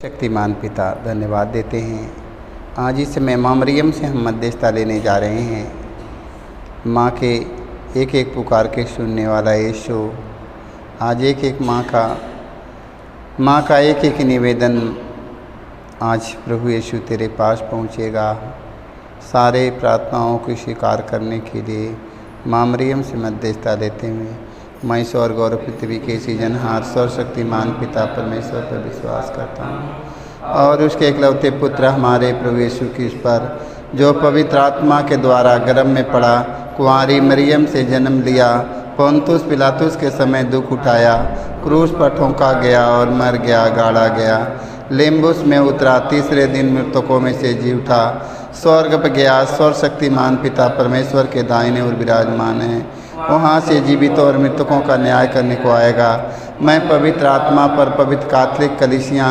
शक्तिमान पिता धन्यवाद देते हैं। आज इस समय माँ मरियम से हम मध्यस्थता लेने जा रहे हैं। माँ के एक एक पुकार के सुनने वाला यीशु, आज एक एक माँ का एक एक निवेदन आज प्रभु यीशु तेरे पास पहुँचेगा। सारे प्रार्थनाओं को स्वीकार करने के लिए माँ मरियम से मध्यस्थता लेते हुए मैं स्वर्ग और पृथ्वी के सृजनहार सर्वशक्तिमान पिता परमेश्वर पर विश्वास करता हूँ और उसके एकलौते पुत्र हमारे प्रभु यीशु क्रिस्त पर, जो पवित्र आत्मा के द्वारा गर्भ में पड़ा, कुंवारी मरियम से जन्म लिया, पोंतुस पिलातुस के समय दुख उठाया, क्रूस पर ठोंका गया और मर गया, गाड़ा गया, लिम्बुस में उतरा, तीसरे दिन मृतकों में से जी उठा, स्वर्ग पर गया, सर्वशक्तिमान पिता परमेश्वर के दाहिने ओर विराजमान है, वहाँ से जीवितों और मृतकों का न्याय करने को आएगा। मैं पवित्र आत्मा पर, पवित्र कैथोलिक कलीसिया,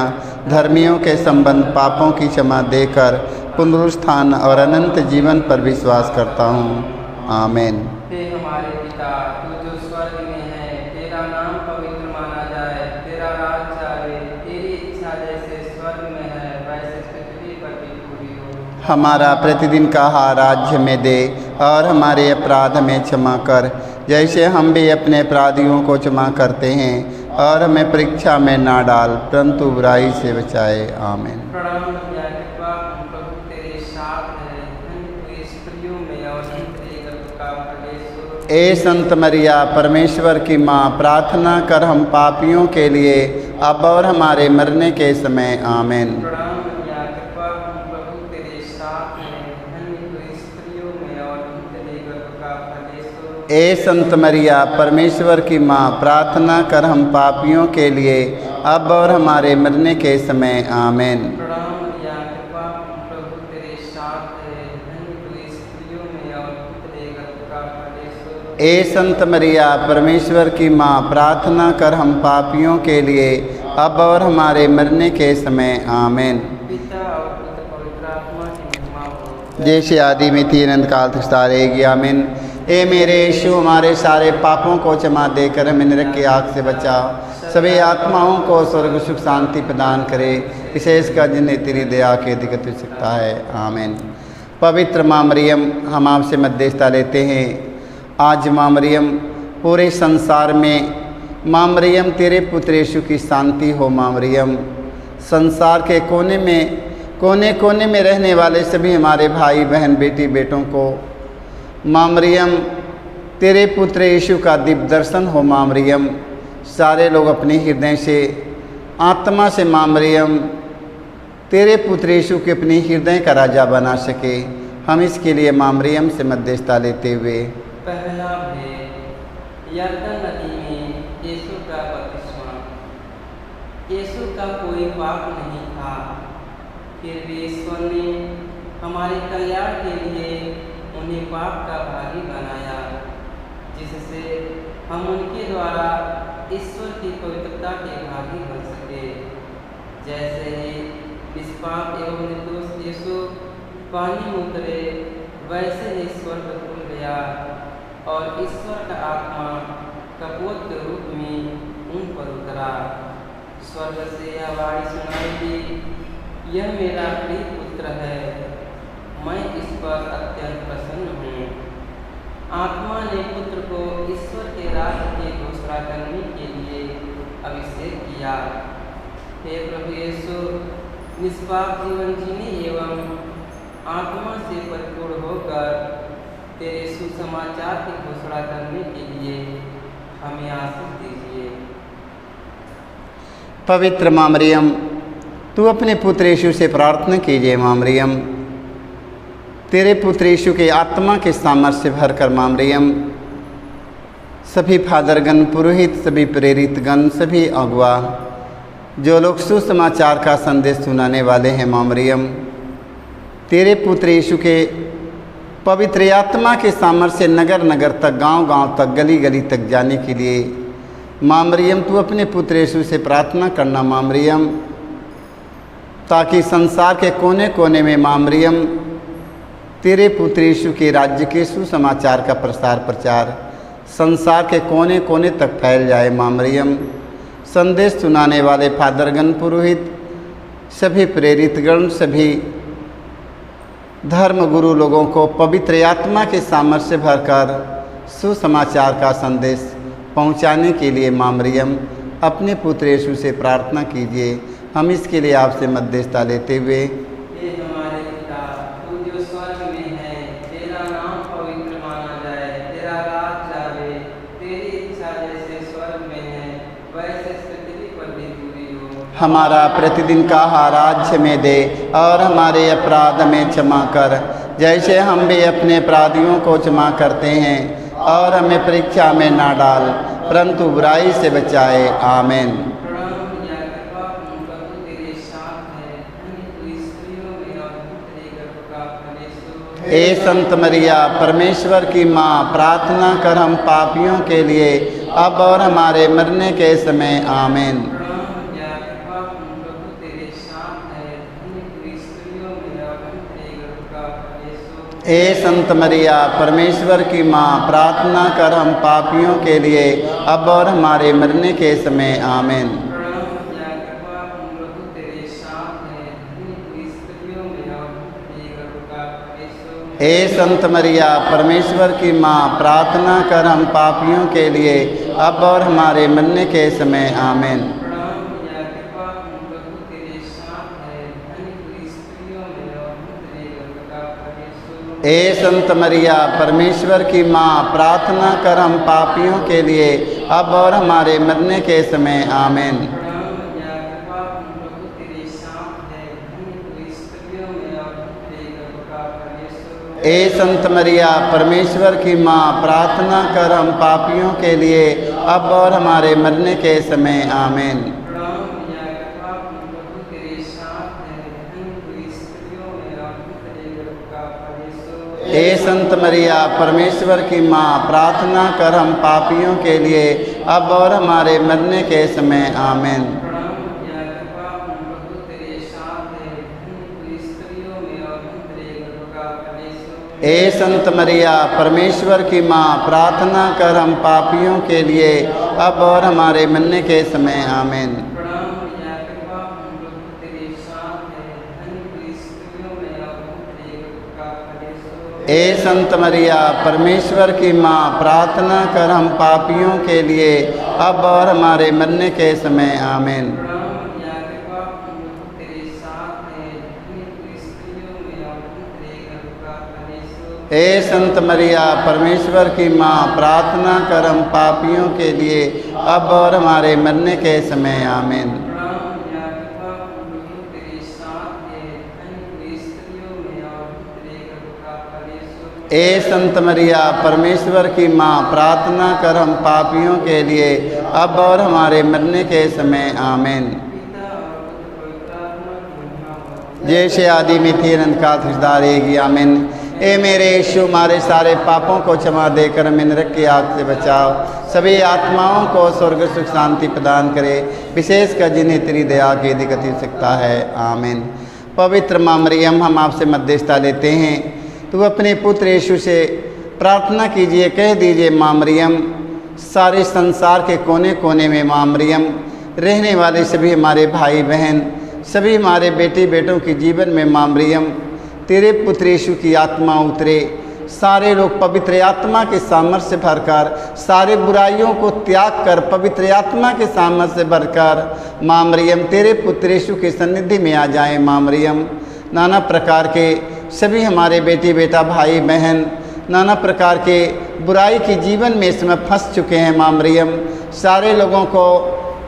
धर्मियों के संबंध, पापों की क्षमा देकर पुनरुत्थान और अनंत जीवन पर विश्वास करता हूँ। आमीन। हे हमारे पिता, तू जो स्वर्ग में है, तेरा नाम पवित्र माना जाए, तेरा राज आए, तेरी इच्छा जैसे स्वर्ग में है वैसे पृथ्वी पर भी पूरी हो। हमारा प्रतिदिन का आहार आज हमें दे और हमारे अपराध हमें क्षमा कर, जैसे हम भी अपने अपराधियों को क्षमा करते हैं, और हमें परीक्षा में ना डाल परंतु बुराई से बचाए। आमीन। प्रणाम कृपा प्रभु तेरे साथ है, धन्य तू स्त्रियों में और तेरे गर्भ का फल। ए संत मरिया परमेश्वर की माँ, प्रार्थना कर हम पापियों के लिए अब और हमारे मरने के समय। आमीन। ए संत मरिया परमेश्वर की माँ, प्रार्थना कर हम पापियों के लिए अब और हमारे मरने के समय। आमीन। ए संत मरिया परमेश्वर की माँ, प्रार्थना कर हम पापियों के लिए अब और हमारे मरने के समय। आमीन। जैसे आदि में थी अनंत काल तक सदा रहेगी। आमीन। ए मेरे यीशु, हमारे सारे पापों को क्षमा देकर हमें नरक की आग से बचाओ, सभी आत्माओं को स्वर्ग सुख शांति प्रदान करे, विशेषकर जिन्हें तेरी दया के दिक्कत हो सकता है। आमीन। पवित्र माँ मरियम, हम आपसे मध्यस्थता लेते हैं। आज माँ मरियम, पूरे संसार में माँ मरियम तेरे पुत्र यीशु की शांति हो। माँ मरियम, संसार के कोने कोने में रहने वाले सभी हमारे भाई बहन बेटी बेटों को माँ मरियम तेरे पुत्र यीशु का दिव्य दर्शन हो। माँ मरियम, सारे लोग अपने हृदय से, आत्मा से माँ मरियम तेरे पुत्र यीशु के अपने हृदय का राजा बना सके। हम इसके लिए माँ मरियम से मध्यस्थता लेते हुए पहला भेद, यरदन नदी में यीशु का बपतिस्मा। यीशु का कोई पाप नहीं था, फिर भी ईश्वर ने हमारे कल्याण के लिए उन्हें पाप का भागी बनाया, जिससे हम उनके द्वारा ईश्वर की पवित्रता के भागी बन सके। जैसे ही निष्पाप एवं निर्दोष यीशु पानी में उतरे, वैसे ही स्वर्ग खुल गया और ईश्वर का आत्मा कपोत के रूप में उन पर उतरा। स्वर्ग से यह वाणी सुनाई दी, यह मेरा प्रिय पुत्र है, मैं इस पर अत्यंत प्रसन्न हूँ। आत्मा ने पुत्र को ईश्वर के राज्य की घोषणा करने के लिए अभिषेक किया। हे प्रभु यीशु, निष्पाप जीवन जीने एवं आत्मा से परिपूर्ण होकर तेरे सुसमाचार की घोषणा करने के लिए हमें आशीष दीजिए। पवित्र माँ मरियम, तू अपने पुत्र यीशु से प्रार्थना कीजिए। माँ मरियम, तेरे पुत्र यीशु के आत्मा के सामर्थ्य से भरकर माँ मरियम सभी फादरगण, पुरोहित, सभी प्रेरितगण, सभी अगुआ, जो लोग सुसमाचार का संदेश सुनाने वाले हैं, माँ मरियम तेरे पुत्र यीशु के पवित्र आत्मा के सामर्थ्य से नगर नगर तक, गांव गांव तक, गली गली तक जाने के लिए माँ मरियम तू अपने पुत्र यीशु से प्रार्थना करना। माँ मरियम, ताकि संसार के कोने कोने में माँ मरियम तेरे पुत्र यीशु के राज्य के सुसमाचार का प्रचार संसार के कोने कोने तक फैल जाए। माँ मरियम, संदेश सुनाने वाले फादरगण, पुरोहित, सभी प्रेरितगण, सभी धर्म गुरु लोगों को पवित्र आत्मा के सामर्थ्य भरकर सुसमाचार का संदेश पहुंचाने के लिए माँ मरियम अपने पुत्र यीशु से प्रार्थना कीजिए। हम इसके लिए आपसे मध्यस्थता लेते हुए हे हमारे पिता, तू जो स्वर्ग में है, तेरा नाम पवित्र माना जाए, तेरा राज आवे, तेरी इच्छा जैसे स्वर्ग में है वैसे पृथ्वी पर भी पूरी हो। हमारा प्रतिदिन का आहार आज हमें दे और हमारे अपराध हमें क्षमा कर, जैसे हम भी अपने अपराधियों को क्षमा करते हैं, और हमें परीक्षा में ना डाल परंतु बुराई से बचाए। आमीन। प्रणाम या कृपा पूर्ण प्रभु तेरे साथ है, धन्य तू स्त्रियों में और तेरे गर्भ का फल यीशु। ए संत मरिया, परमेश्वर की माँ, प्रार्थना कर हम पापियों के लिए अब और हमारे मरने के समय। आमीन। प्रणाम या कृपा पूर्ण प्रभु तेरे साथ है, धन्य तू स्त्रियों में और तेरे गर्भ का फल यीशु। ए संत मरिया, परमेश्वर की माँ, प्रार्थना कर हम पापियों के लिए अब और हमारे मरने के समय। आमीन। प्रणाम या कृपा पूर्ण प्रभु तेरे साथ है, धन्य तू स्त्रियों में और तेरे गर्भ का फल यीशु। ए संत मरिया, परमेश्वर की माँ, प्रार्थना कर हम पापियों के लिए अब और हमारे मरने के समय। आमीन। प्रणाम या कृपा पूर्ण प्रभु तेरे साथ है, धन्य तू स्त्रियों में और तेरे गर्भ का फल यीशु। ए संत मरिया, परमेश्वर की माँ, प्रार्थना कर हम पापियों के लिए अब और हमारे मरने के समय। आमीन। प्रणाम या कृपा पूर्ण प्रभु तेरे साथ है, धन्य तू स्त्रियों में और तेरे गर्भ का फल यीशु। ए संत मरिया, परमेश्वर की माँ, प्रार्थना कर हम पापियों के लिए अब और हमारे मरने के समय। आमीन। प्रणाम या कृपा पूर्ण प्रभु तेरे साथ है, धन्य तू स्त्रियों में और तेरे गर्भ का फल यीशु। ए संत मरिया, परमेश्वर की माँ, प्रार्थना कर हम पापियों के लिए अब और हमारे मरने के समय। आमीन। प्रणाम या कृपा पूर्ण प्रभु तेरे साथ है, धन्य तू स्त्रियों में और तेरे गर्भ का फल यीशु। ए संत मरिया, परमेश्वर की माँ, प्रार्थना कर हम पापियों के लिए अब और हमारे मरने के समय। आमीन। प्रणाम या कृपा पूर्ण प्रभु तेरे साथ है, धन्य तू स्त्रियों में और तेरे गर्भ का फल यीशु। ए संत मरिया, परमेश्वर की माँ, प्रार्थना कर हम पापियों के लिए अब और हमारे मरने के समय। आमीन। प्रणाम या कृपा पूर्ण प्रभु तेरे साथ है, धन्य तू स्त्रियों में और तेरे गर्भ का फल यीशु। ए संत मरिया, परमेश्वर की माँ, प्रार्थना कर हम पापियों के लिए अब और हमारे मरने के समय। आमीन। प्रणाम या कृपा पूर्ण प्रभु तेरे साथ है, धन्य तू स्त्रियों में और तेरे गर्भ का फल यीशु। ए संत मरिया, परमेश्वर की माँ, प्रार्थना कर हम पापियों के लिए अब और हमारे मरने के समय। आमीन। पिता और पुत्र पवित्र आत्मा की महिमा हो। जैसे आदि में थी अनंत काल सदा रहेगी। आमीन। ए मेरे यीशु, हमारे सारे पापों को क्षमा देकर हमें नरक की आग से बचाओ, सभी आत्माओं को स्वर्ग सुख शांति प्रदान करे, विशेषकर जिन्हें तेरी दया की अधिक आवश्यकता है। आमीन। पवित्र माँ मरियम, हम आपसे मध्यस्थता लेते हैं। तो अपने पुत्र यीशु से प्रार्थना कीजिए, कह दीजिए माँ मरियम, सारे संसार के कोने कोने में माँ मरियम रहने वाले सभी हमारे भाई बहन, सभी हमारे बेटी बेटों के जीवन में माँ मरियम तेरे पुत्र यीशु की आत्मा उतरे, सारे लोग पवित्र आत्मा के सामर्थ्य से भरकर, सारे बुराइयों को त्याग कर पवित्र आत्मा के सामर्थ्य से भरकर माँ मरियम तेरे पुत्र यीशु के सन्निधि में आ जाएं। माँ मरियम, नाना प्रकार के सभी हमारे बेटी बेटा भाई बहन नाना प्रकार के बुराई के जीवन में इसमें फंस चुके हैं। माँ मरियम, सारे लोगों को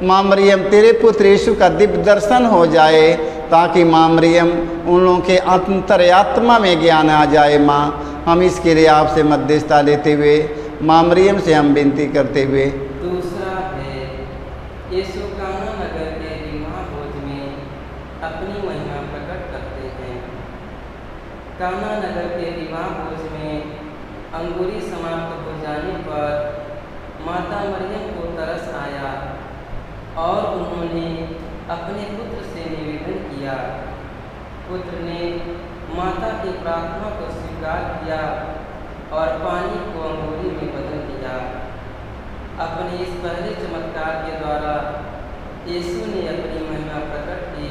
माँ मरियम तेरे पुत्र यीशु का दिव्य दर्शन हो जाए, ताकि माँ मरियम उन लोगों के अंतरात्मा में ज्ञान आ जाए। माँ, हम इसके लिए आपसे मध्यस्थता लेते हुए माँ मरियम से हम विनती करते हुए दूसरा है, यीशु काना नगर के विवाह भोज में अपनी महिमा प्रकट करते हैं। काना नगर के विवाह भोज में अंगूरी समाप्त हो जाने पर माता मरियम को तरस आया और उन्होंने अपने पुत्र से निवेदन किया। पुत्र ने माता की प्रार्थना को स्वीकार किया और पानी को अंगूरी में बदल दिया। अपने इस पहले चमत्कार के द्वारा यीशु ने अपनी महिमा प्रकट की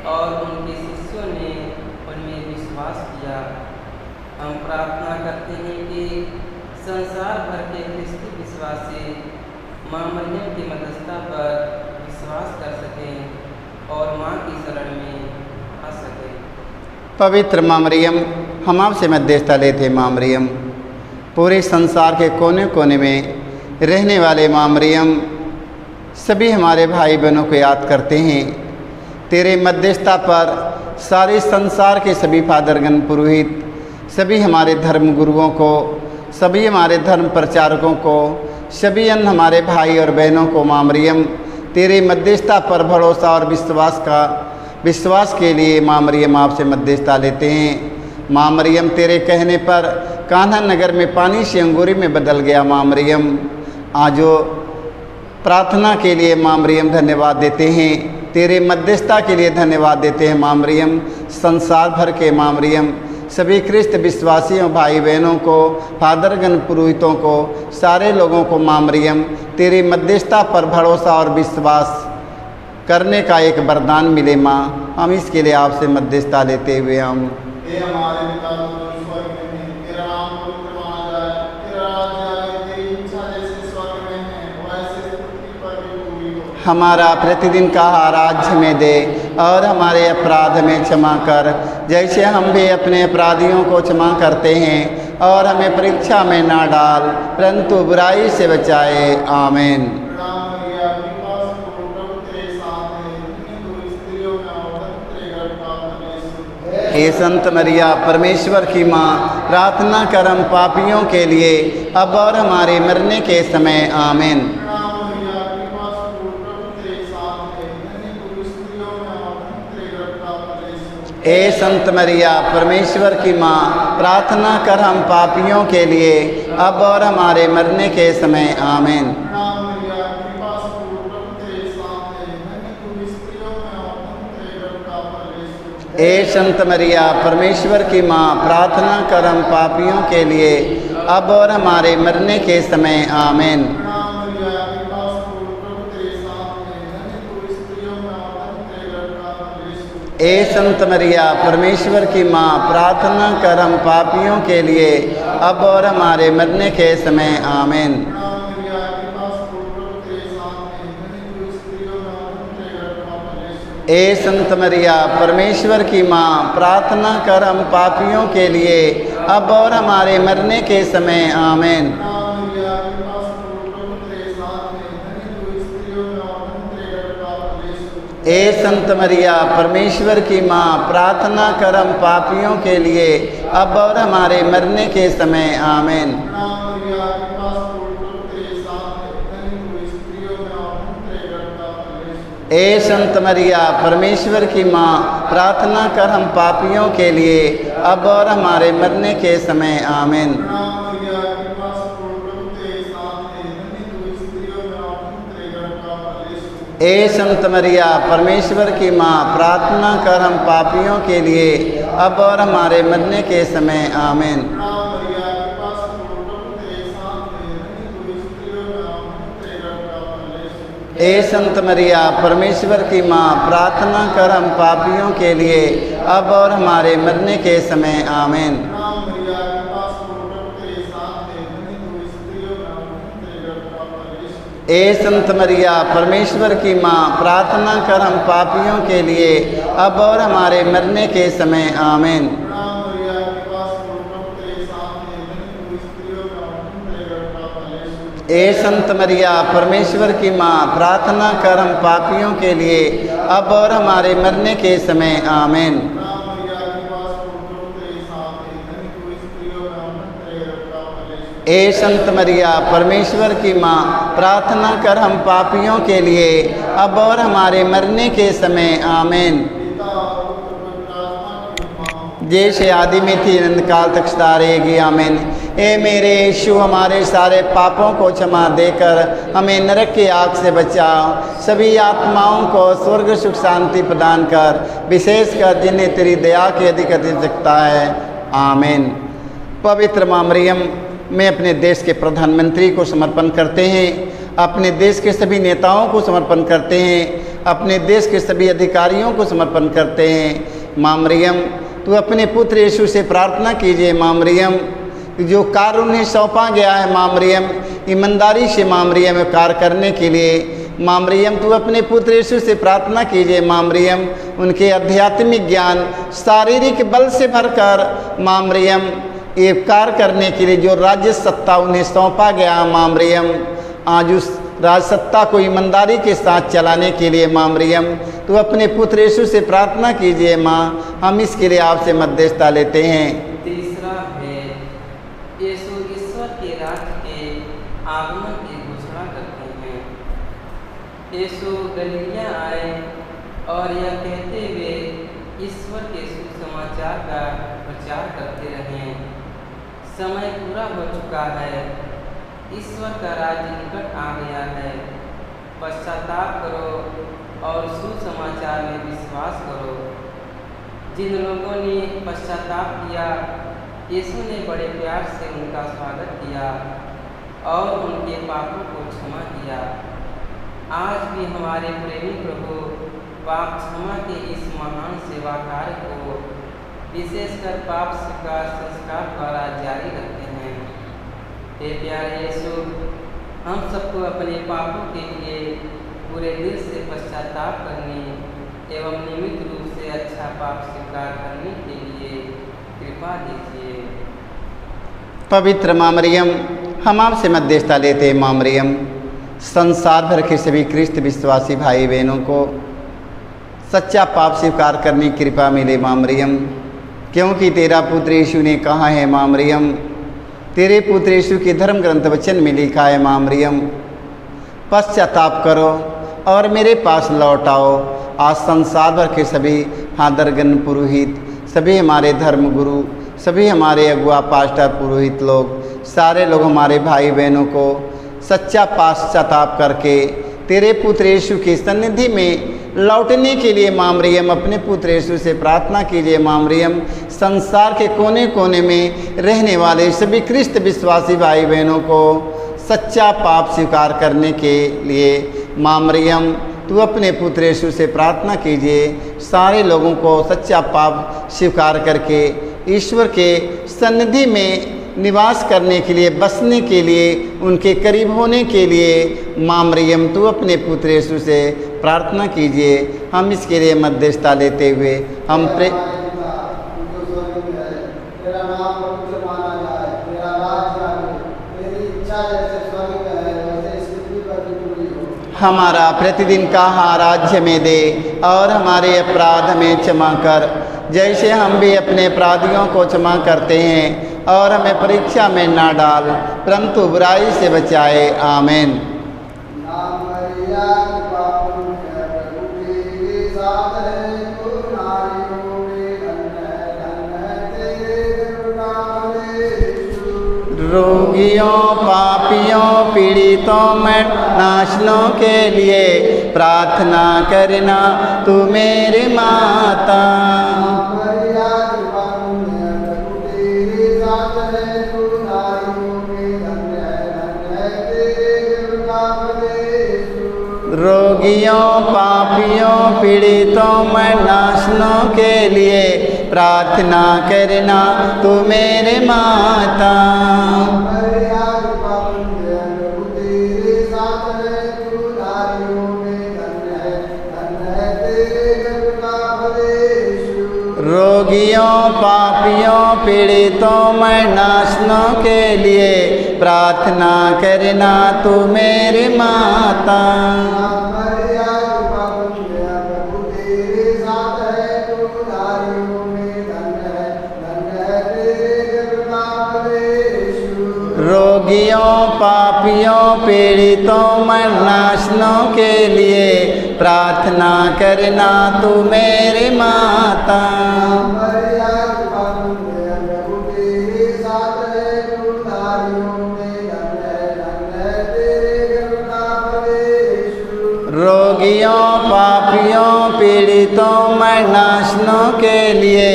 और उनके शिष्यों ने उनमें विश्वास किया। हम प्रार्थना करते हैं कि संसार भर के ख्रिस्ती विश्वासी माँ मरियम की मध्यस्थता पर विश्वास कर सकें और माँ की शरण में आ सकें। पवित्र माँ मरियम, हम आपसे मध्यस्थता लेते माँ मरियम। पूरे संसार के कोने कोने में रहने वाले माँ मरियम, सभी हमारे भाई बहनों को याद करते हैं। तेरे मध्यस्थता पर सारे संसार के सभी फादरगण, पुरोहित, सभी हमारे धर्म गुरुओं को, सभी हमारे धर्म प्रचारकों को, सभी अन्य हमारे भाई और बहनों को माँ मरियम तेरे मध्यस्थता पर भरोसा और विश्वास के लिए माँ मरियम आपसे मध्यस्थता लेते हैं। माँ मरियम, तेरे कहने पर कान्हा नगर में पानी से अंगूरी में बदल गया। माँ मरियम, आजो प्रार्थना के लिए माँ मरियम धन्यवाद देते हैं। तेरे मध्यस्थता के लिए धन्यवाद देते हैं माँ मरियम। संसार भर के माँ मरियम, सभी ख्रिस्त विश्वासियों भाई बहनों को, फादरगण, पुरोहितों को, सारे लोगों को माँ मरियम तेरे मध्यस्थता पर भरोसा और विश्वास करने का एक वरदान मिले। माँ, हम इसके लिए आपसे मध्यस्थता लेते हुए हम हमारा प्रतिदिन का आहार आज हमें दे और हमारे अपराध में क्षमा कर, जैसे हम भी अपने अपराधियों को क्षमा करते हैं, और हमें परीक्षा में ना डाल परंतु बुराई से बचाए। आमीन। हे संत मरिया, परमेश्वर की माँ, प्रार्थना कर हम पापियों के लिए अब और हमारे मरने के समय। आमीन। हे संत मरिया, परमेश्वर की माँ, प्रार्थना कर हम पापियों के लिए अब और हमारे मरने के समय। आमीन। हे संत मरिया, परमेश्वर की माँ, प्रार्थना कर हम पापियों के लिए अब और हमारे मरने के समय। आमीन। हे संत मरिया, परमेश्वर की माँ, प्रार्थना कर हम पापियों के लिए अब और हमारे मरने के समय। आमीन। हे संत मरिया, परमेश्वर की माँ, प्रार्थना कर हम पापियों के लिए अब और हमारे मरने के समय। आमीन। हे संत मरिया, परमेश्वर की माँ, प्रार्थना कर हम पापियों के लिए अब और हमारे मरने के समय। आमीन। हे संत मरिया, परमेश्वर की माँ, प्रार्थना कर हम पापियों के लिए अब और हमारे मरने के समय। आमीन। हे संत मरिया, परमेश्वर की माँ, प्रार्थना कर हम पापियों के लिए अब और हमारे मरने के समय। आमीन। हे संत मरिया, परमेश्वर की माँ, प्रार्थना कर हम पापियों के लिए अब और हमारे मरने के समय। आमीन। हे संत मरिया, परमेश्वर की माँ, प्रार्थना कर हम पापियों के लिए अब और हमारे मरने के समय। आमीन। हे संत मरिया, परमेश्वर की माँ, प्रार्थना कर हम पापियों के लिए अब और हमारे मरने के समय। आमीन। हे संत मरिया, परमेश्वर की माँ, प्रार्थना कर हम पापियों के लिए अब और हमारे मरने के समय। आमीन। जैसे आदि में थी अनंत काल तक सदा रहेगी। आमीन। ए मेरे यीशु, हमारे सारे पापों को क्षमा देकर हमें नरक की आग से बचाओ, सभी आत्माओं को स्वर्ग सुख शांति प्रदान कर, विशेषकर जिन्हें तेरी दया की अधिक आवश्यकता है। आमीन। पवित्र माँ मरियम, में अपने देश के प्रधानमंत्री को समर्पण करते हैं, अपने देश के सभी नेताओं को समर्पण करते हैं, अपने देश के सभी अधिकारियों को समर्पण करते हैं। माँ मरियम, तू अपने पुत्र यीशु से प्रार्थना कीजिए। माँ मरियम, जो कार्य उन्हें सौंपा गया है माँ मरियम, ईमानदारी से माँ मरियम कार्य करने के लिए माँ मरियम, तू अपने पुत्र यीशु से प्रार्थना कीजिए। माँ मरियम, उनके आध्यात्मिक ज्ञान शारीरिक बल से भरकर माँ मरियम ये कार्य करने के लिए जो राज्य सत्ता उन्हें सौंपा गया माँ मरियम, आज उस राज सत्ता को ईमानदारी के साथ चलाने के लिए माँ मरियम, तो अपने पुत्र यीशु से प्रार्थना कीजिए। माँ, हम इसके लिए आपसे मध्यस्थता लेते हैं। तीसरा है, यीशु ईश्वर के राज्य के आगमन की घोषणा करते हैं। यीशु गलीलिया आए और यह कहते हुए ईश्वर के सुसमाचार का प्रचार करते रहे। समय पूरा हो चुका है, ईश्वर का राज्य निकट आ गया है। पश्चाताप करो और सुसमाचार में विश्वास करो। जिन लोगों ने पश्चाताप किया, यीशु ने बड़े प्यार से उनका स्वागत किया और उनके पापों को क्षमा किया। आज भी हमारे प्रेमी प्रभु पाप क्षमा के इस महान सेवा कार्य को विशेषकर पाप स्वीकार संस्कार द्वारा जारी रखते हैं। हे प्यारे यीशु, हम सबको अपने पापों के लिए पूरे दिल से पश्चाताप करने एवं नियमित रूप से अच्छा पाप स्वीकार करने के लिए कृपा दीजिए। पवित्र माँ मरियम, हम आपसे मध्यस्थता लेते हैं। माँ मरियम, संसार भर के सभी ख्रिस्त विश्वासी भाई बहनों को सच्चा पाप स्वीकार करने की कृपा मिले। माँ मरियम, क्योंकि तेरा पुत्र यीशु ने कहा है माँ मरियम, तेरे पुत्र यीशु के धर्म ग्रंथ वचन में लिखा है माँ मरियम, पश्चाताप करो और मेरे पास लौट आओ। आज संसार भर के सभी हादरगन पुरोहित, सभी हमारे धर्म गुरु, सभी हमारे अगुआ पास्टर पुरोहित लोग, सारे लोग हमारे भाई बहनों को सच्चा पश्चाताप करके तेरे पुत्र यीशु की सन्निधि में लौटने के लिए माँ मरियम अपने पुत्र यीशु से प्रार्थना कीजिए। माँ मरियम, संसार के कोने कोने में रहने वाले सभी ख्रिस्त विश्वासी भाई बहनों को सच्चा पाप स्वीकार करने के लिए माँ मरियम, तू अपने पुत्र यीशु से प्रार्थना कीजिए। सारे लोगों को सच्चा पाप स्वीकार करके ईश्वर के सन्निधि में निवास करने के लिए, बसने के लिए, उनके करीब होने के लिए माँ मरियम, तू अपने पुत्र यीशु से प्रार्थना कीजिए। हम इसके लिए मध्यस्थता लेते हुए हम हमारा प्रतिदिन का आहार में दे और हमारे अपराध हमें क्षमा कर, जैसे हम भी अपने अपराधियों को क्षमा करते हैं, और हमें परीक्षा में ना डाल परंतु बुराई से बचाए। आमीन। रोगियों, पापियों, पीड़ितों में नाशनों के लिए प्रार्थना करना तू मेरी माता। रोगियों, पापियों, पीड़ितों में नाशनों के लिए प्रार्थना करना तू मेरे माता। रोगियों, पापियों, पीड़ितों में नाशनों के लिए प्रार्थना करना तू मेरी माता। रोगियों, पापियों, पीड़ितों में नाशनों के लिए प्रार्थना करना तू मेरी माता। रोगियों, पापियों, पीड़ितों में नाशनों के लिए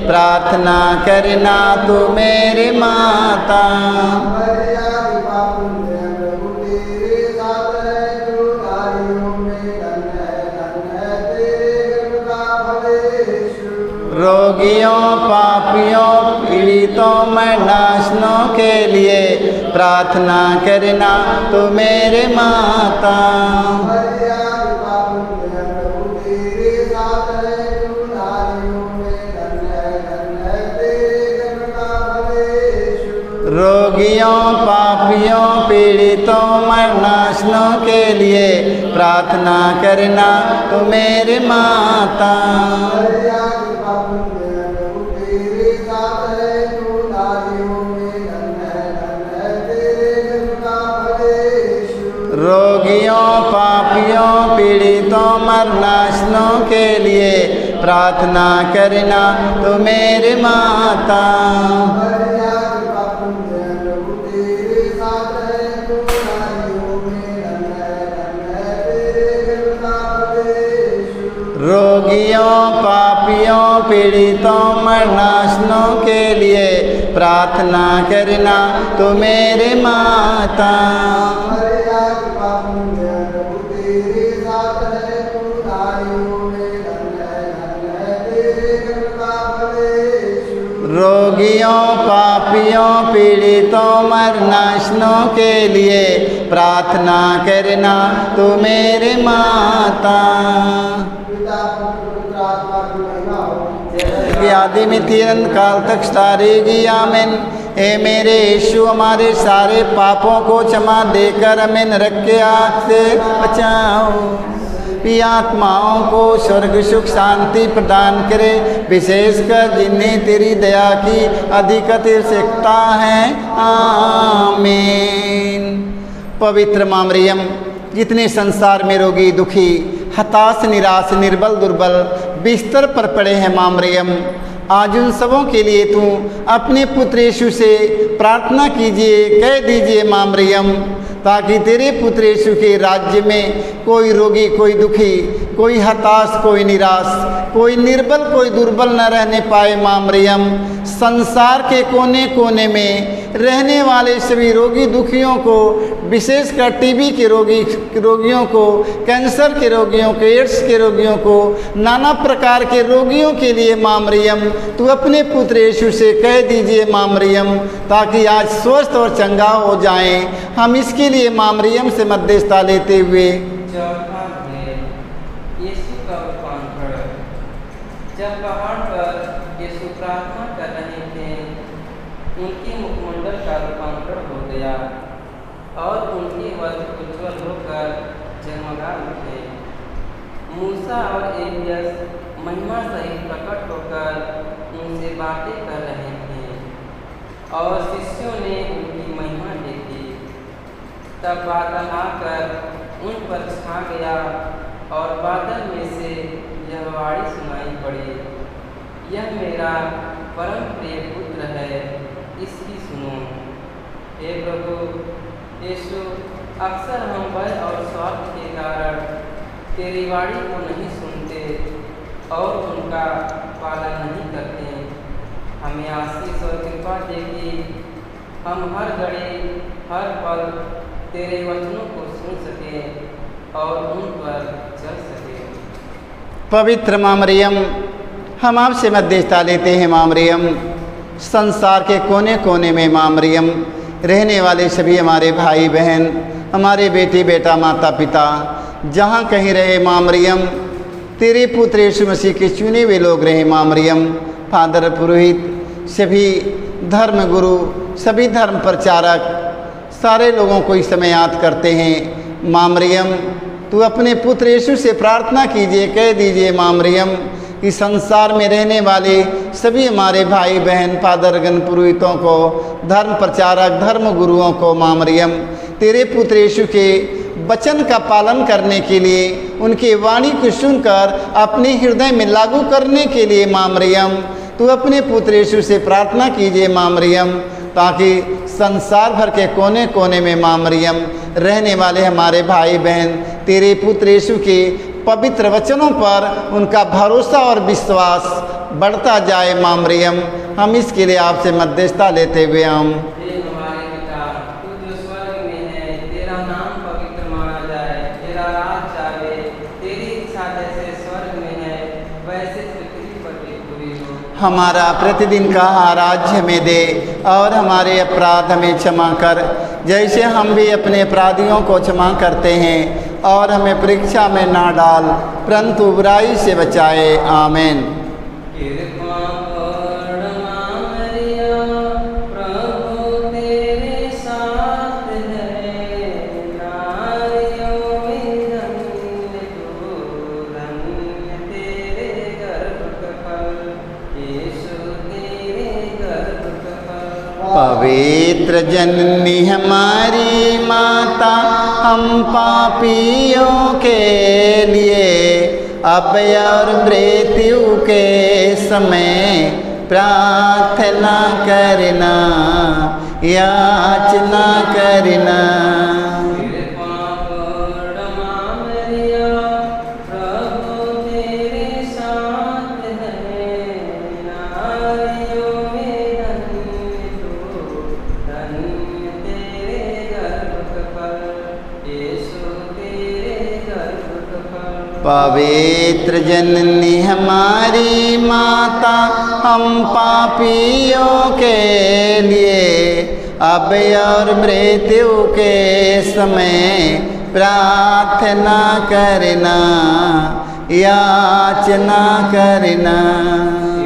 प्रार्थना करना तू मेरी माता। रोगियों पापियों पीड़ितों मरणासनों के लिए प्रार्थना करना तो मेरे माता। रोगियों पापियों पीड़ितों मरणासनों के लिए प्रार्थना करना तो मेरे माता। रोगियों पापियों पीड़ितों मरणासनों के लिए प्रार्थना करना तो मेरे माता। रोगियों पापियों पीड़ितों मरणासनों के लिए प्रार्थना करना तो मेरे माता। रोगियों पापियों पीड़ितों मरणासनों के लिए प्रार्थना करना तो मेरे माता। आदि में तीरंत काल तक स्टारेगी आमीन। ए मेरे यीशु हमारे सारे पापों को क्षमा देकर हमें नरक के आग से बचाओ। भी आत्माओं को स्वर्ग सुख शांति प्रदान करे, विशेषकर जिन्हें तेरी दया की अधिक आवश्यकता है। आमीन। पवित्र माँ मरियम, जितने संसार में रोगी दुखी हताश निराश निर्बल दुर्बल बिस्तर पर पड़े हैं माँ मरियम, आज उन सबों के लिए तू अपने पुत्र यीशु से प्रार्थना कीजिए, कह दीजिए माँ मरियम, ताकि तेरे पुत्र यीशु के राज्य में कोई रोगी कोई दुखी कोई हताश कोई निराश कोई निर्बल कोई दुर्बल न रहने पाए। माँ मरियम, संसार के कोने कोने में रहने वाले सभी रोगी दुखियों को, विशेषकर टीबी के रोगियों को, कैंसर के रोगियों को, एड्स के रोगियों को, नाना प्रकार के रोगियों के लिए माँ मरियम तू अपने पुत्र यीशु से कह दीजिए माँ मरियम, ताकि आज स्वस्थ और चंगा हो जाएं। हम इसके लिए माँ मरियम से मध्यस्थता लेते हुए चौथा है यीशु का रूपांतरण। जब पहाड़ पर यीशु प्रार्थना कर रहे थे, उनके मुखमंडल का रूपांतरण हो गया और उनके वस्त्र उज्ज्वल होकर जगमगा उठे। मूसा और एलियस महिमा सहित प्रकट होकर उनसे बातें कर रहे थे और शिष्यों ने उनकी महिमा देखी। तब बादल आकर उन पर छा गया और बादल में से यह वाणी सुनाई पड़ी, यह मेरा परम प्रिय पुत्र है, इसकी सुनो। हे प्रभु यीशु, अक्सर हम भय और स्वार्थ के कारण तेरी वाणी को नहीं सुनते और उनका पालन नहीं करते। हमें आशीष और कृपा दे कि हम हर घड़ी हर पल तेरे वचनों को सुन सकें और उन पर चल सकें। पवित्र माँ मरियम, हम आपसे मध्यस्थता लेते हैं माँ मरियम, संसार के कोने कोने में माँ मरियम रहने वाले सभी हमारे भाई बहन, हमारे बेटी बेटा माता पिता जहाँ कहीं रहे माँ मरियम, तेरे पुत्र यीशु मसीह के चुने हुए लोग रहे माँ मरियम, फादर पुरोहित, सभी धर्म गुरु, सभी धर्म प्रचारक, सारे लोगों को इस समय याद करते हैं। माँ मरियम, तू अपने पुत्र यीशु से प्रार्थना कीजिए, कह दीजिए माँ मरियम कि संसार में रहने वाले सभी हमारे भाई बहन, फादरगण, पुरोहितों को, धर्म प्रचारक, धर्म गुरुओं को माँ मरियम तेरे पुत्र यीशु के वचन का पालन करने के लिए, उनके वाणी को सुनकर अपने हृदय में लागू करने के लिए माँ मरियम तू अपने पुत्र यीशु से प्रार्थना कीजिए माँ मरियम, ताकि संसार भर के कोने कोने में माँ मरियम रहने वाले हमारे भाई बहन तेरे पुत्र यीशु के पवित्र वचनों पर उनका भरोसा और विश्वास बढ़ता जाए। माँ मरियम, हम इसके लिए आपसे मध्यस्थता लेते हुए हम हमारा प्रतिदिन का आहार हमें दे, और हमारे अपराध हमें क्षमा कर, जैसे हम भी अपने अपराधियों को क्षमा करते हैं। और हमें परीक्षा में ना डाल, परंतु बुराई से बचाए। आमीन। कृपा कर मां मरिया, प्रभु तेरे साथ है, नारियों में धन्य तू, धन्य तेरे गर्भ का फल, यीशु तेरे गर्भ का फल। पवित्र जननी हमारी माता, हम पापियों के लिए अब और मृत्यु के समय प्रार्थना करना, याचना करना। कृपा कर मां मरिया, प्रभु तेरे साथ है, नारियों में धन्य तू, धन्य तेरे गर्भ का फल, यीशु तेरे गर्भ का फल। पवित्र जननी हमारी माता, हम पापियों के लिए अब और मृत्यु के समय प्रार्थना करना, याचना करना।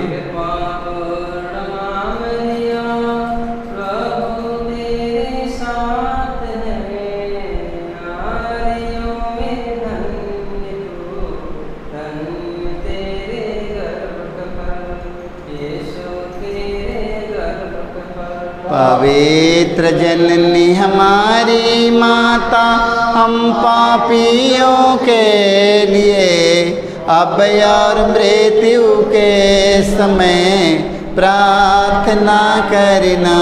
कृपा कर मां मरिया, प्रभु तेरे साथ है, नारियों में धन्य तू, धन्य तेरे गर्भ का फल, यीशु तेरे गर्भ का फल। पवित्र जननी हमारी माता, हम पापियों के लिए अब और मृत्यु के समय प्रार्थना करना,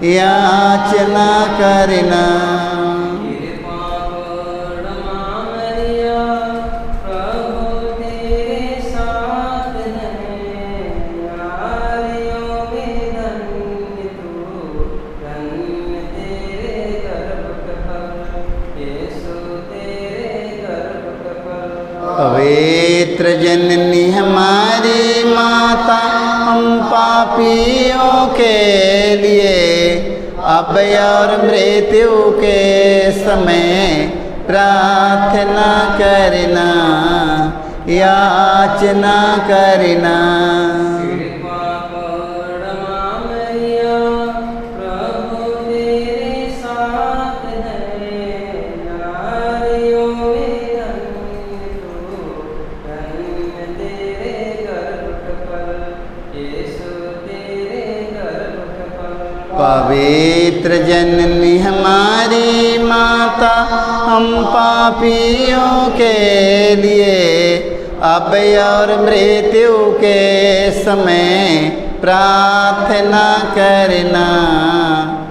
याचना करना। कृपा कर मां मरिया, प्रभु तेरे साथ है, नारियों में धन्य तू, धन्य तेरे गर्भ का फल, यीशु तेरे गर्भ का फल। पवित्र जननी हमारी माता, हम पापियों के लिए अब और मृत्यु के समय प्रार्थना करना, याचना करना। कृपा कर मां मरिया, प्रभु तेरे साथ है, नारियों में धन्य तू, धन्य तेरे गर्भ का फल, यीशु तेरे गर्भ का फल। पवित्र जननी हमारी माता, हम पापियों के लिए अब और मृत्यु के समय प्रार्थना करना,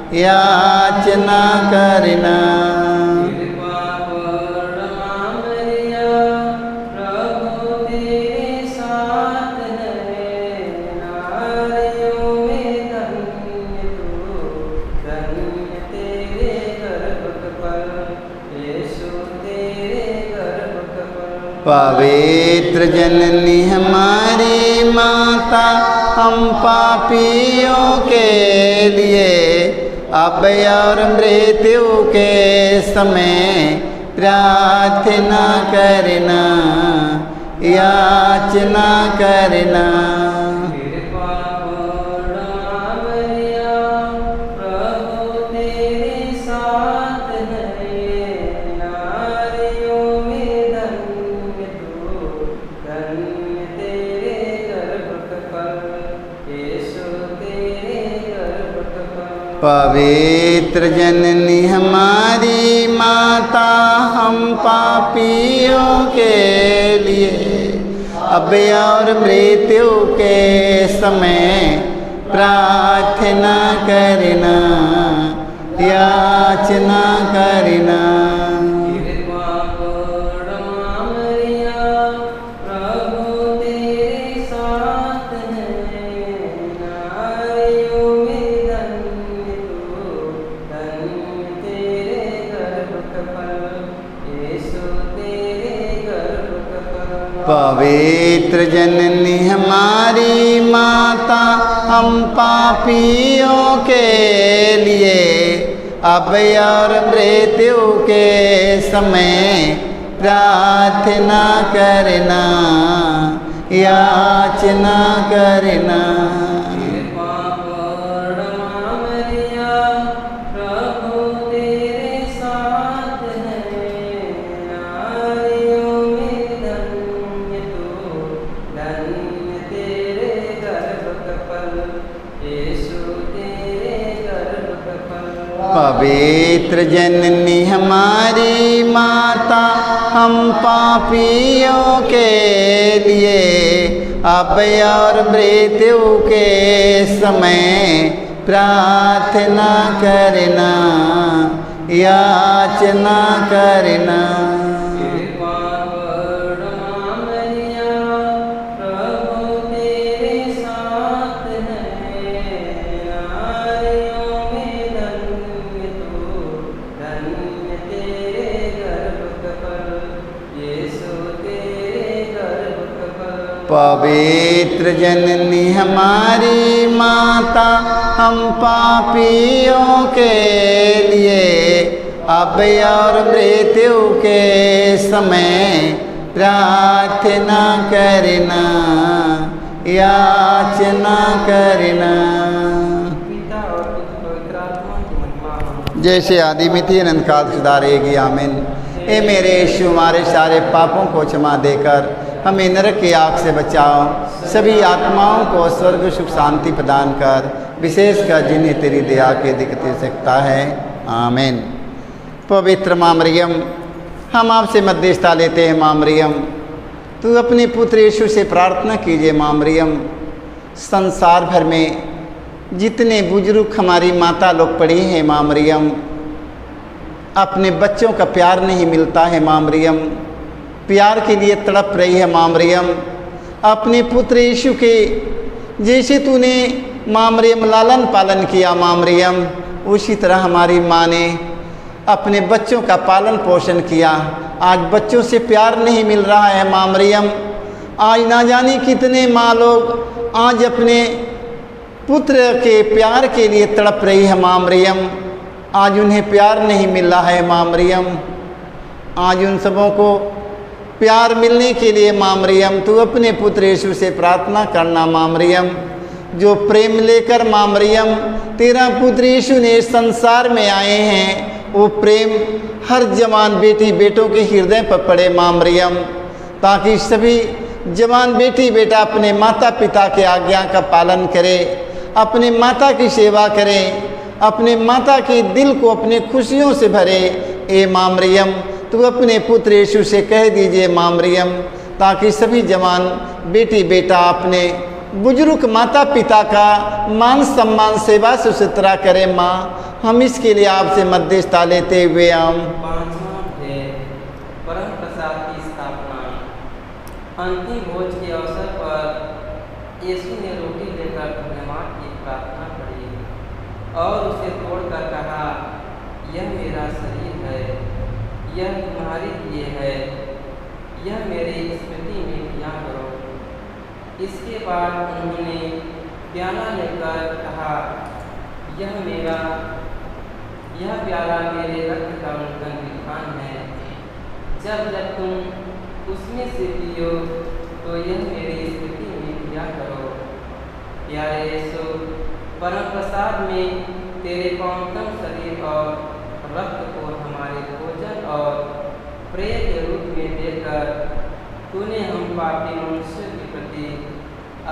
याचना करना। कृपा कर मां मरिया, प्रभु तेरे साथ है, नारियों में धन्य तू, धन्य तेरे गर्भ का फल, यीशु तेरे गर्भ का फल। पवित्र जननी हमारी माता, हम पापियों के लिए अब और मृत्यु के समय प्रार्थना करना, याचना करना। कृपा कर मां मरिया, प्रभु तेरे साथ है, नारियों में धन्य तू, धन्य तेरे गर्भ का फल, यीशु तेरे गर्भ का फल। पवित्र जननी हमारी माता, हम पापियों के लिए अब और मृत्यु के समय प्रार्थना करना, याचना करना। कृपा कर मां मरिया, प्रभु तेरे साथ है, नारियों में धन्य तू, धन्य तेरे गर्भ का फल, यीशु तेरे गर्भ का फल। पवित्र जननी हमारी हम पापियों के लिए अब और मृत्यु के समय प्रार्थना करना, याचना करना। पवित्र जननी हमारी माता, हम पापियों के लिए अब और मृत्यु के समय प्रार्थना करना, याचना करना। पवित्र जननी हमारी माता, हम पापियों के लिए अब और मृत्यु के समय प्रार्थना करना, याचना करना। जैसे आदि में थी अनंत काल सदा रहेगी, आमीन। ए मेरे यीशु, हमारे सारे पापों को क्षमा देकर हमें नरक की आग से बचाओ, सभी आत्माओं को स्वर्ग सुख शांति प्रदान कर, विशेषकर जिन्हें तेरी दया की अधिक आवश्यकता है, आमीन। पवित्र माँ मरियम, हम आपसे मध्यस्थता लेते हैं। माँ मरियम, तू अपने पुत्र यीशु से प्रार्थना कीजिए। माँ मरियम, संसार भर में जितने बुजुर्ग हमारी माता लोग पड़ी हैं, माँ मरियम, अपने बच्चों का प्यार नहीं मिलता है। माँ मरियम, प्यार के लिए तड़प रही है। माँ मरियम, अपने पुत्र यीशु के जैसे तूने माँ मरियम लालन पालन किया, माँ मरियम, उसी तरह हमारी माँ ने अपने बच्चों का पालन पोषण किया। आज बच्चों से प्यार नहीं मिल रहा है। माँ मरियम, आज ना जाने कितने माँ लोग आज अपने पुत्र के प्यार के लिए तड़प रही है। माँ मरियम, आज उन्हें प्यार नहीं मिल रहा है। माँ मरियम, आज उन सबों को प्यार मिलने के लिए माँ मरियम, तू अपने पुत्र यीशु से प्रार्थना करना। माँ मरियम, जो प्रेम लेकर माँ मरियम तेरा पुत्र यीशु ने इस संसार में आए हैं, वो प्रेम हर जवान बेटी बेटों के हृदय पर पड़े। माँ मरियम, ताकि सभी जवान बेटी बेटा अपने माता पिता के आज्ञा का पालन करे, अपने माता की सेवा करें, अपने माता के दिल को अपने खुशियों से भरे। ए माँ मरियम, तू अपने पुत्र यीशु से कह दीजिए माँ मरियम, ताकि सभी जवान बेटी बेटा अपने बुजुर्ग माता पिता का मान सम्मान सेवा सुचित्रा करें। माँ, हम इसके लिए आपसे मध्यस्थता लेते हुए हम परम प्रसाद की स्थापना। अंतिम भोज के अवसर पर यीशु ने रोटी लेकर धन्यवाद की प्रार्थना पढ़ी और उसे तोड़कर कहा, यह मेरा शरीर है, यह तुम्हारे लिए है, यह मेरी स्मृति में किया करो। इसके बाद उन्होंने प्याला लेकर कहा, यह प्याला मेरे रक्त का नूतन विधान है। जब जब तुम उसमें से पियो तो यह मेरी स्मृति में किया करो। प्यारे यीशु, परम प्रसाद में तेरे पावनतम शरीर और रक्त को हमारे भोजन और प्रेय के रूप में देकर तूने हम पापी मनुष्य के प्रति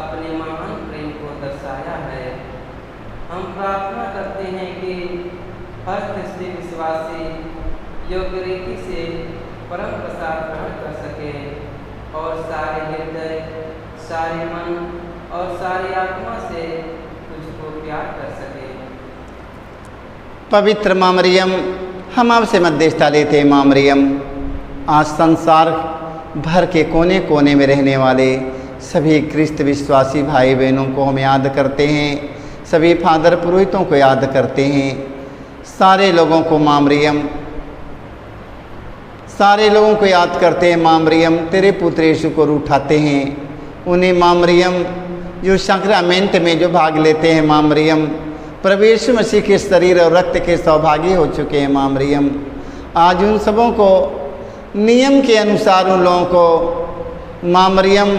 अपने महान प्रेम को दर्शाया है। हम प्रार्थना करते हैं कि हर ख्रिस्ती विश्वासी योग्य रीति से परम प्रसाद ग्रहण कर सके और सारे हृदय, सारे मन और सारी आत्मा से तुझको प्यार कर सके। पवित्र माँ मरियम, हम आपसे मध्यस्थता लेते हैं। माँ मरियम, आज संसार भर के कोने कोने में रहने वाले सभी ख्रिस्त विश्वासी भाई बहनों को हम याद करते हैं, सभी फादर पुरोहितों को याद करते हैं, सारे लोगों को माँ मरियम, सारे लोगों को याद करते हैं। माँ मरियम, तेरे पुत्र यीशु को उठाते हैं, उन्हें माँ मरियम जो संक्रामेंट में जो भाग लेते हैं माँ मरियम, प्रभु यीशु मसीह के शरीर और रक्त के सौभागी हो चुके हैं माँ मरियम। आज उन सबों को नियम के अनुसार उन लोगों को माँ मरियम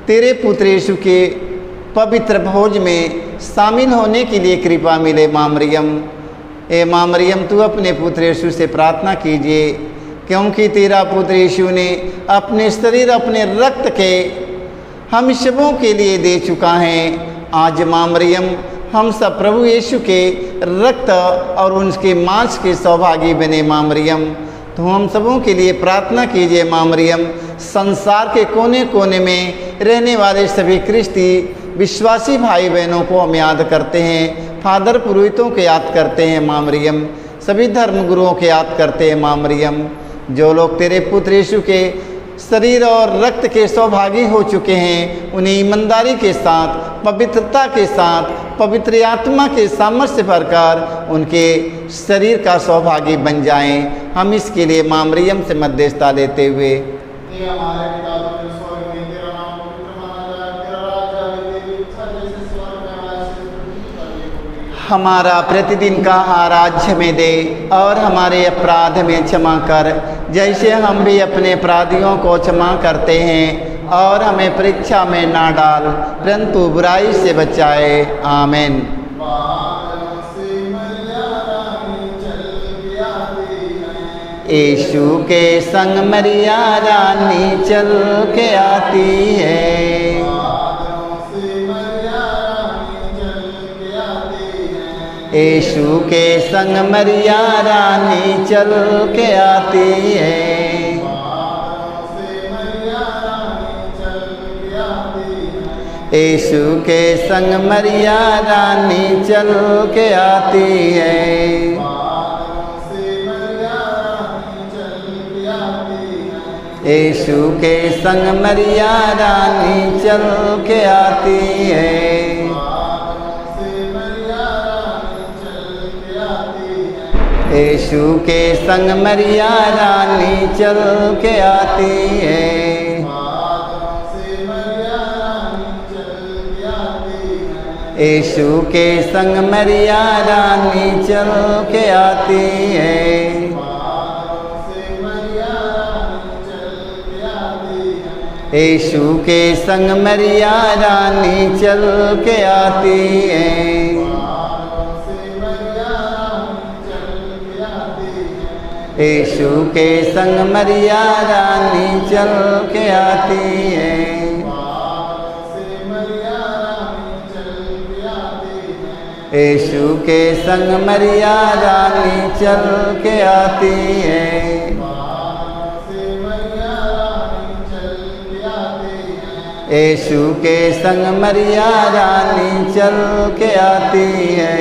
तेरे पुत्र यीशु के पवित्र भोज में शामिल होने के लिए कृपा मिले माँ मरियम। ए माँ मरियम, तू अपने पुत्र यीशु से प्रार्थना कीजिए, क्योंकि तेरा पुत्र यीशु ने अपने शरीर अपने रक्त के हम सबों के लिए दे चुका है। आज माँ मरियम हम सब प्रभु यीशु के रक्त और उनके मांस के सौभागी बने माँ मरियम। तो हम सबों के लिए प्रार्थना कीजिए माँ मरियम। संसार के कोने कोने में रहने वाले सभी क्रिस्ती विश्वासी भाई बहनों को हम याद करते हैं, फादर पुरोहितों को याद करते हैं माँ मरियम, सभी धर्म गुरुओं को याद करते हैं माँ मरियम। जो लोग तेरे पुत्र यीशु के शरीर और रक्त के सौभागी हो चुके हैं, उन्हें ईमानदारी के साथ, पवित्रता के साथ, पवित्र आत्मा के सामर्थ्य भरकर उनके शरीर का सौभागी बन जाएं। हम इसके लिए माँ मरियम से मध्यस्थता लेते हुए हमारा प्रतिदिन का आहार आज हमें दे और हमारे अपराध में क्षमा कर, जैसे हम भी अपने अपराधियों को क्षमा करते हैं, और हमें परीक्षा में ना डाल परंतु बुराई से बचाए। आमीन। यीशु के संग मरिया रानी चल के आती है। यीशु के संग मरिया रानी चल के आती है। यीशु के संग मरिया रानी चल के आती है। यीशु के संग मरिया रानी चल के आती है। यीशु के संग मरिया रानी चल के आती है। यीशु के संग मरिया रानी चल के आती है। यीशु के संग मरिया रानी चल के आती है। यीशु के संग मरिया रानी चल के आती है। यीशु के संग मरिया रानी चल के आती है। यीशु के संग मरिया रानी चल के आती है।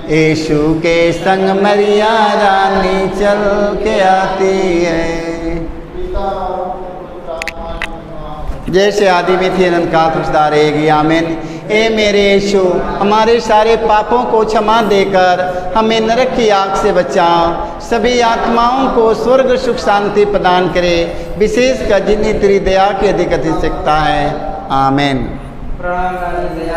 यीशु के संग मरिया रानी चल के आती है। जैसे आदि में थी अनंत काल तुझदा रहेगी। आमीन। ए मेरे यीशु, हमारे सारे पापों को क्षमा देकर हमें नरक की आग से बचाओ, सभी आत्माओं को स्वर्ग सुख शांति प्रदान करे, विशेषकर जिन्हें तेरी दया की अधिक आवश्यकता है। आमीन।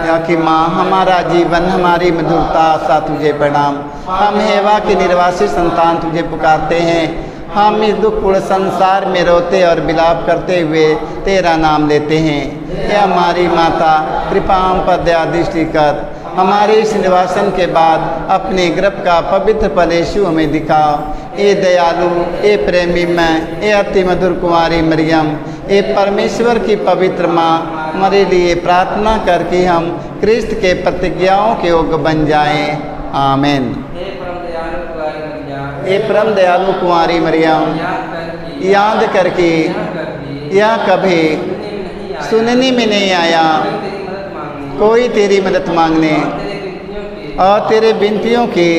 या कि माँ, हमारा जीवन, हमारी मधुरता आशा तुझे प्रणाम। हम हेवा की निर्वासित संतान तुझे पुकारते हैं। हम इस दुखपूर्ण संसार में रोते और विलाप करते हुए तेरा नाम लेते हैं। हे हमारी माता, कृपा हम पर दया दृष्टि कर। हमारे इस निवासन के बाद अपने गर्भ का पवित्र फल यीशु हमें दिखाओ। ए दयालु, ए प्रेमी मैं, ए अति मधुर कुंवारी मरियम, ए परमेश्वर की पवित्र माँ, हमारे लिए प्रार्थना करके हम क्रिस्त के प्रतिज्ञाओं के योग्य बन जाएं। आमीन। ए परम दयालु कुंवारी मरियम, याद करके यह कभी सुनने में नहीं आया कोई तेरी मदद मांगने और तेरे विनतियों की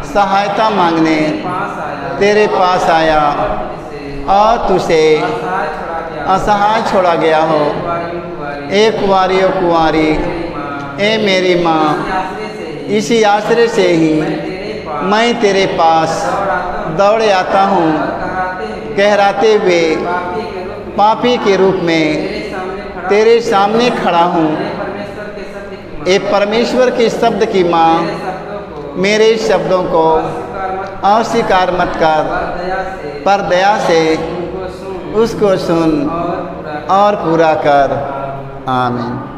सहायता मांगने तेरे पास आया और तुझे असहाय छोड़ा गया हो। ए कुंवारी ओ कुंवारी, ए मेरी माँ, इसी आश्रय से ही मैं तेरे पास दौड़ आता हूँ कहराते हुए पापी के रूप में तेरे सामने खड़ा हूँ। ए परमेश्वर के शब्द की माँ मेरे शब्दों को अस्वीकार मत कर, पर दया से उसको सुन और पूरा कर। आमीन।